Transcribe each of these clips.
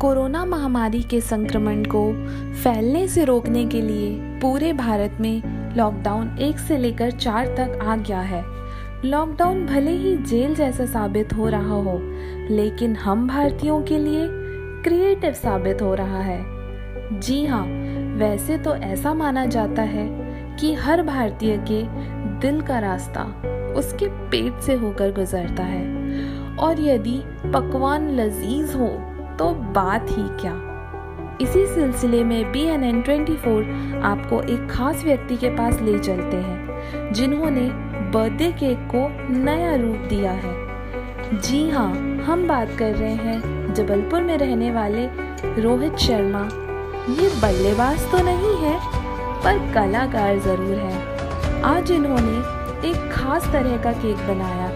Corona महामारी के संक्रमण को फैलने से रोकने के लिए पूरे भारत में लॉकडाउन 1 से लेकर 4 तक आ गया है। लॉकडाउन भले ही जेल जैसा साबित हो रहा हो, लेकिन हम भारतीयों के लिए क्रिएटिव साबित हो रहा है। जी हाँ, वैसे तो ऐसा माना जाता है कि हर भारतीय के दिल का रास्ता उसके पेट से होकर गुजरता है, और यदि पकवान लजीज हो तो बात ही क्या। इसी सिलसिले में BNN 24 आपको एक खास व्यक्ति के पास ले चलते हैं, जिन्होंने बर्थडे केक को नया रूप दिया है। जी हाँ, हम बात कर रहे हैं जबलपुर में रहने वाले रोहित शर्मा। ये बल्लेबाज तो नहीं है, पर कलाकार ज़रूर है। आज इन्होंने एक खास तरह का केक बनाया,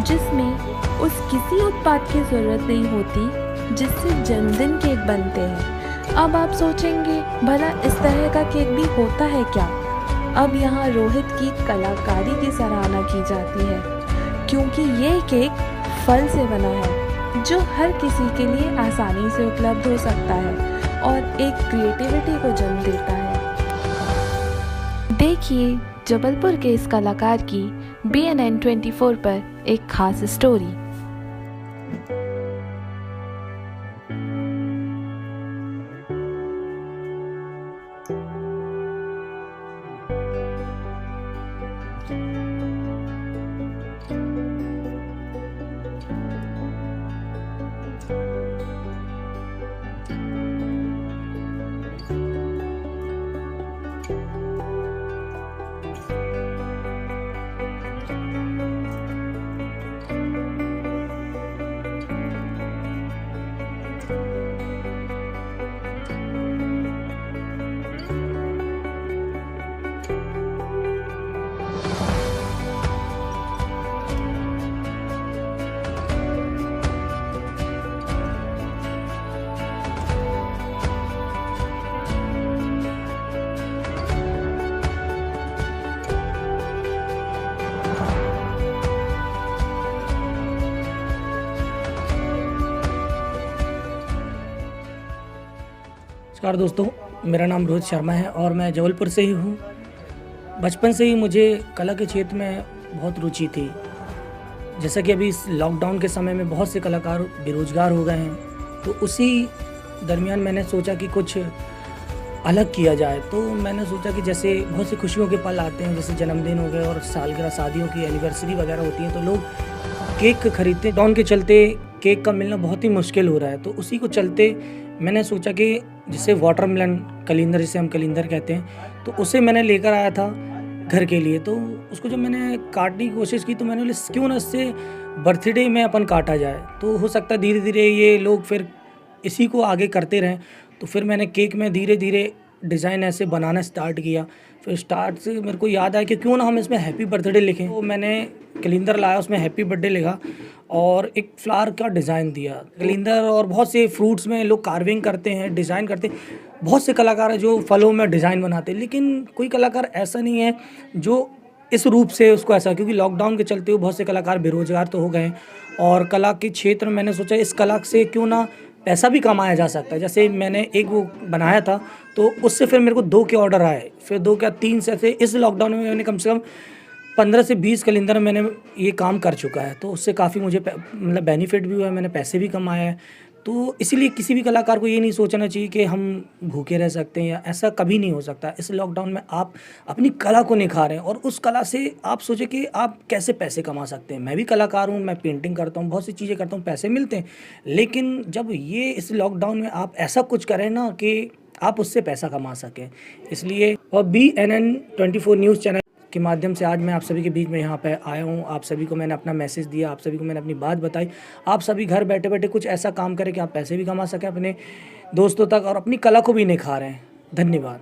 जिसमें उस किसी उत्पाद की ज़रूरत नहीं होती जिससे जन्मदिन केक बनते हैं। अब आप सोचेंगे, भला इस तरह का केक भी होता है क्या? अब यहाँ रोहित की कलाकारी की सराहना की जाती है, क्योंकि ये केक फल से बना है, जो हर किसी के लिए आसानी से उपलब्ध हो सकता है और एक क्रिएटिविटी को जन्म देता है। देखिए जबलपुर के इस कलाकार की BNN 24 पर एक खास स्टोरी। नमस्कार दोस्तों, मेरा नाम रोहित शर्मा है और मैं जबलपुर से ही हूँ। बचपन से ही मुझे कला के क्षेत्र में बहुत रुचि थी। जैसा कि अभी इस लॉकडाउन के समय में बहुत से कलाकार बेरोजगार हो गए हैं, तो उसी दरमियान मैंने सोचा कि कुछ अलग किया जाए। तो मैंने सोचा कि जैसे बहुत सी खुशियों के पल आते हैं, जैसे जन्मदिन हो गए और सालगिरह, शादियों की एनिवर्सरी वगैरह होती हैं, तो लोग केक खरीदते। लॉकडाउन के चलते केक का मिलना बहुत ही मुश्किल हो रहा है, तो उसी को चलते मैंने सोचा कि जिसे वाटरमेलन कलिंदर, जिसे हम कलिंदर कहते हैं, तो उसे मैंने लेकर आया था घर के लिए। तो उसको जब मैंने काटने की कोशिश की, तो मैंने बोला क्यों ना इससे बर्थडे में अपन काटा जाए, तो हो सकता है धीरे धीरे ये लोग फिर इसी को आगे करते रहें। तो फिर मैंने केक में धीरे धीरे डिज़ाइन ऐसे बनाना स्टार्ट किया। फिर स्टार्ट से मेरे को याद आया कि क्यों ना हम इसमें हैप्पी बर्थडे लिखें। तो मैंने कैलेंडर लाया, उसमें हैप्पी बर्थडे लिखा और एक फ्लावर का डिज़ाइन दिया। कैलेंडर और बहुत से फ्रूट्स में लोग कार्विंग करते हैं, डिज़ाइन करते हैं। बहुत से कलाकार हैं जो फलों में डिज़ाइन बनाते हैं, लेकिन कोई कलाकार ऐसा नहीं है जो इस रूप से उसको ऐसा, क्योंकि लॉकडाउन के चलते हुए बहुत से कलाकार बेरोजगार तो हो गए हैं। और कला के क्षेत्र में मैंने सोचा इस कला से क्यों ना पैसा भी कमाया जा सकता है। जैसे मैंने एक वो बनाया था, तो उससे फिर मेरे को 2 के ऑर्डर आए, फिर 2 क्या 3 से इस लॉकडाउन में मैंने कम से कम 15 से 20 कैलेंडर मैंने ये काम कर चुका है। तो उससे काफ़ी मुझे मतलब बेनिफिट भी हुआ है, मैंने पैसे भी कमाए हैं। तो इसीलिए किसी भी कलाकार को ये नहीं सोचना चाहिए कि हम भूखे रह सकते हैं, या ऐसा कभी नहीं हो सकता। इस लॉकडाउन में आप अपनी कला को निखारें और उस कला से आप सोचें कि आप कैसे पैसे कमा सकते हैं। मैं भी कलाकार हूँ, मैं पेंटिंग करता हूँ, बहुत सी चीज़ें करता हूँ, पैसे मिलते हैं। लेकिन जब ये इस लॉकडाउन में आप ऐसा कुछ करें ना कि आप उससे पैसा कमा सकें, इसलिए। और BNN 24 न्यूज़ चैनल के माध्यम से आज मैं आप सभी के बीच में यहाँ पे आया हूँ। आप सभी को मैंने अपना मैसेज दिया, आप सभी को मैंने अपनी बात बताई। आप सभी घर बैठे बैठे कुछ ऐसा काम करें कि आप पैसे भी कमा सकें अपने दोस्तों तक और अपनी कला को भी निखारें। धन्यवाद।